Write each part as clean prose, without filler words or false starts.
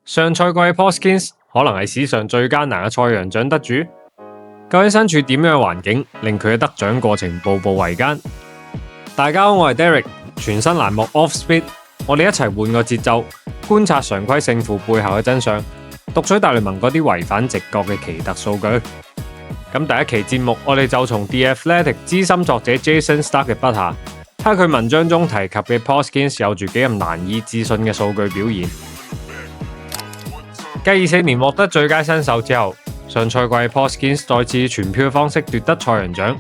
上賽季嘅 Porskins 可能係史上最艱難嘅賽揚獎得主，究竟身處點樣嘅環境，令佢嘅得獎過程步步維艱？大家好，我係 Derek， 全新欄目 Off Speed， 我哋一齊換個節奏，觀察常規勝負背後嘅真相，讀取大聯盟嗰啲違反直覺嘅奇特數據。咁第一期節目，我哋就從 The Athletic 資深作者 Jason Stark 嘅筆下，睇下佢文章中提及嘅 Porskins 有住幾咁難以置信嘅數據表現。繼24年獲得最佳新秀之後，上賽季 Porskins 再次以全票嘅方式奪得賽揚獎，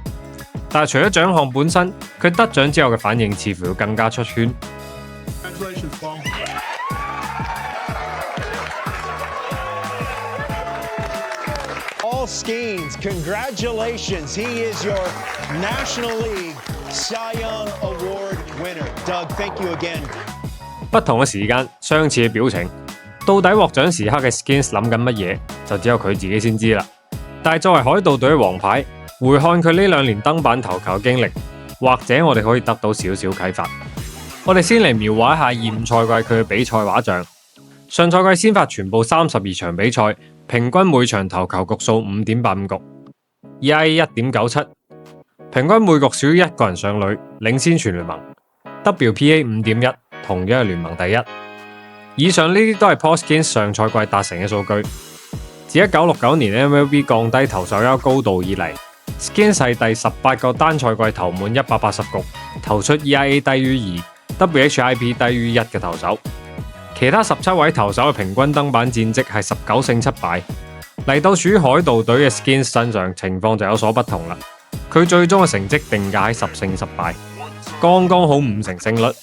但係除咗獎項本身，佢得獎之後嘅反應似乎要更加出圈。Paul Skeens, congratulations. He is your National League Cy Young Award winner. Doug, thank you again. 不同嘅時間，相似嘅表情，到底獲獎時刻嘅 Skeens 諗緊乜嘢，就只有佢自己先知啦。但係作為海盜隊嘅王牌，回看佢呢2年登板投球嘅經歷，或者我哋可以得到少少啟發。我哋先嚟描畫一下現賽季佢嘅比賽畫像。上賽季先發全部32場比賽，平均每場投球局數 5.85 局 ，ERA 1.97， 平均每局少於1個人上壘，領先全聯盟。WPA 5.1， 同樣係聯盟第一。以上呢啲都係 Porskins 上賽季達成嘅數據。自1969年 MLB 降低投手優高度以嚟， Skeens 係第18個單賽季投滿180局，投出 ERA 低於2、WHIP 低於1嘅投手。其他17位投手嘅平均登板戰績係19勝7敗。嚟到屬於海盜隊嘅 Skeens 身上，情況就有所不同啦。佢最終嘅成績定價喺10勝10敗，剛剛好5成勝率。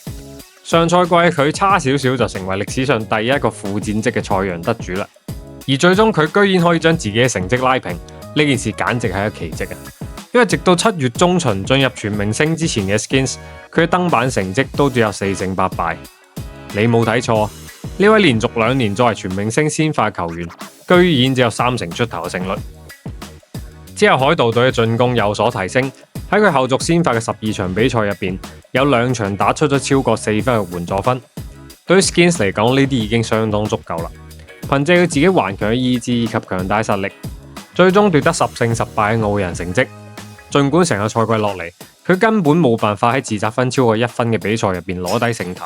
上賽季佢差少少就成為歷史上第一個負戰績嘅賽揚得主啦。而最終佢居然可以將自己嘅成績拉平，呢件事簡直係一個奇蹟啊！因為直到7月中旬進入全明星之前嘅 Skeens， 佢嘅登板成績都只有4勝8敗。你冇睇錯，呢位連續2年作為全明星先發球員，居然只有3成出頭嘅勝率。之後海盜隊嘅進攻有所提升，喺佢後續先發嘅12場比賽入邊，有2場打出咗超過4分嘅援助分。對於 Skeens 嚟講，呢啲已經相當足夠啦。憑借佢自己頑強嘅意志以及強大實力，最終奪得10勝10敗嘅傲人成績。儘管成個賽季落嚟，佢根本冇辦法喺自責分超過1分嘅比賽入邊攞低勝投。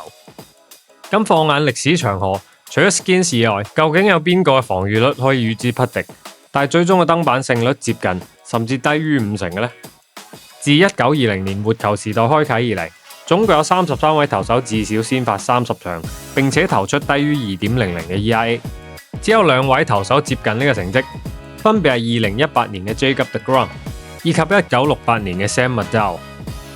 咁放眼歷史長河，除咗 Skeens 以外，究竟有邊個嘅防禦率可以與之匹敵？但係最終嘅登板勝率接近甚至低於5成嘅呢？自1920年活球時代開啟以嚟，總共有33位投手至少先發30場，並且投出低於2.00嘅 ERA。只有2位投手接近呢個成績，分別係2018年嘅 Jacob deGrom 以及1968年嘅 Sam Maddow。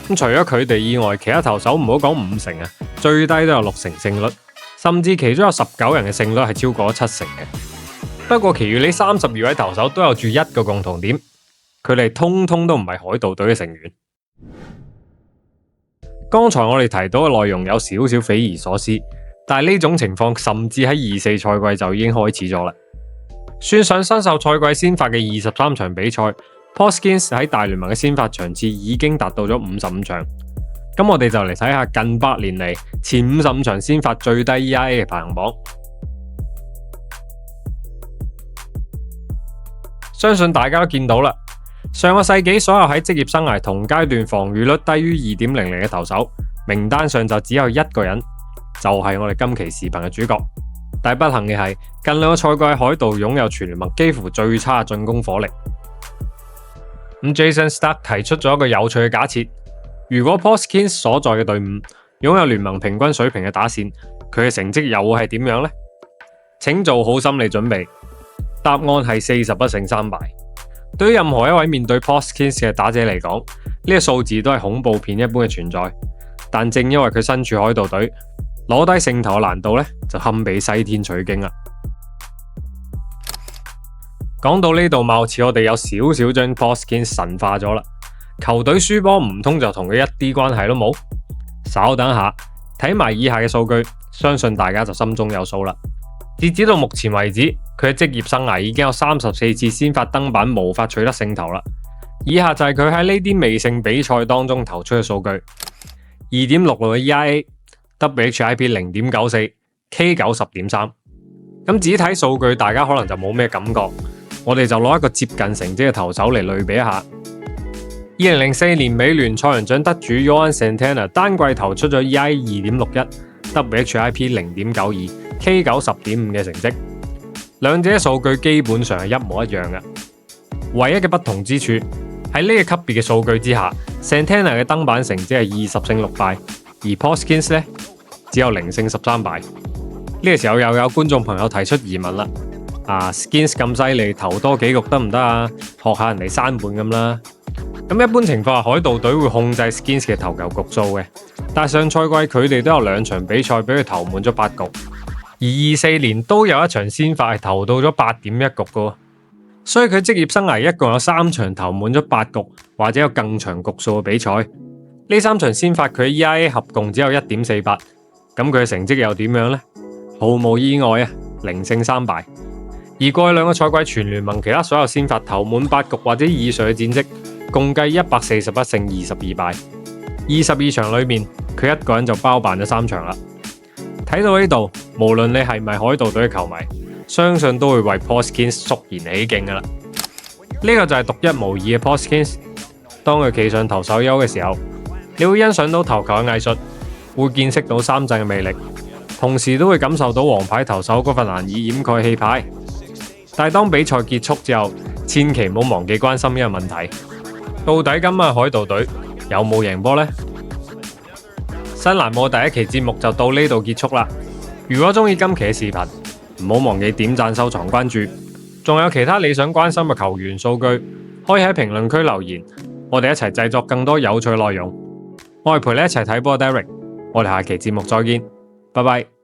咁除咗佢哋以外，其他投手唔好講5成啊，最低都有6成勝率，甚至其中有19人嘅勝率係超過7成嘅。不過其餘呢32位投手都有住一個共同點，佢哋通通都唔係海盜隊嘅成員。剛才我哋提到嘅內容有少少匪夷所思，但係呢種情況甚至喺24賽季就已經開始咗啦。算上新秀賽季先發嘅23場比賽， Porskins 喺大聯盟嘅先發場次已經達到咗55場。咁我哋就嚟睇下近8年嚟前55場先發最低 ERA 嘅排行榜。相信大家都見到啦，上個世紀所有喺職業生涯同階段防禦率低於2.00嘅投手，名單上就只有1個人，就係我哋今期視頻嘅主角。但係不幸嘅係，近2個賽季海盜擁有全聯盟幾乎最差嘅進攻火力。Jason Stark 提出咗一個有趣嘅假設：如果 Porskins 所在嘅隊伍擁有聯盟平均水平嘅打線，佢嘅成績又會係點樣呢？請做好心理準備。答案係41勝3敗。對於任何一位面對 Porskins 嘅打者嚟講，呢個數字都係恐怖片一般嘅存在。但正因為佢身處海盜隊，攞低勝投嘅難度就堪比西天取經啦。講到呢度，貌似我哋有少少將 Porskins 神化咗啦。球隊輸波唔通就同佢一啲關係都冇？稍等下，睇埋以下嘅數據，相信大家就心中有數啦。截止到目前為止，佢嘅職業生涯已經有34次先發登板無法取得勝投啦。以下就係佢喺呢啲未勝比賽當中投出嘅數據：2.66嘅 ERA、WHIP 0.94、K9 10.3。咁只睇數據，大家可能就冇咩感覺。我哋就攞一個接近成績嘅投手嚟類比一下。2004年美聯賽揚獎得主 Johan Santana 單季投出咗 ERA 2.61、WHIP 0.92、K9 10.5嘅成績，兩者數據基本上係一模一樣嘅。唯一嘅不同之處喺呢個級別嘅數據之下 ，Santana 嘅登板成績係20勝6敗，而 Poskins 咧只有0勝13敗。呢個時候又有觀眾朋友提出疑問啦。Skins 咁犀利，投多幾局得唔得啊？學下人哋山本咁啦。咁一般情況下，海盜隊會控制 Skins 嘅投球局數嘅，但係上賽季佢哋都有2場比賽俾佢投滿咗8局，而24年都有一場先發係投到咗8.1局嘅，所以佢職業生涯一共有3場投滿咗8局或者有更長局數嘅比賽。呢3場先發佢 ERA 合共只有 1.48， 咁佢嘅成績又點樣呢？毫無意外啊，0勝3敗。而過去2個賽季全聯盟其他所有先發投滿8局或者以上嘅戰績，共計141勝22敗。22場裏面，佢一個人就包辦咗3場啦。睇到呢度，無論你係咪海盜隊嘅球迷，相信都會為 Poskins 肅然起敬噶啦。呢個就係獨一無二嘅 Poskins。當佢企上投手丘嘅時候，你會欣賞到投球嘅藝術，會見識到三振嘅魅力，同時都會感受到王牌投手嗰份難以掩蓋氣派。但係當比賽結束之後，千祈唔好忘記關心呢個問題：到底今晚海盜隊有冇贏波呢？新欄目第一期節目就到呢度結束啦。如果中意今期嘅視頻，唔好忘記點讚、收藏、關注。仲有其他你想關心嘅球員數據，可以喺評論區留言，我哋一齊製作更多有趣內容。我係陪你一齊睇波 Derek，我哋下期節目再見，拜拜。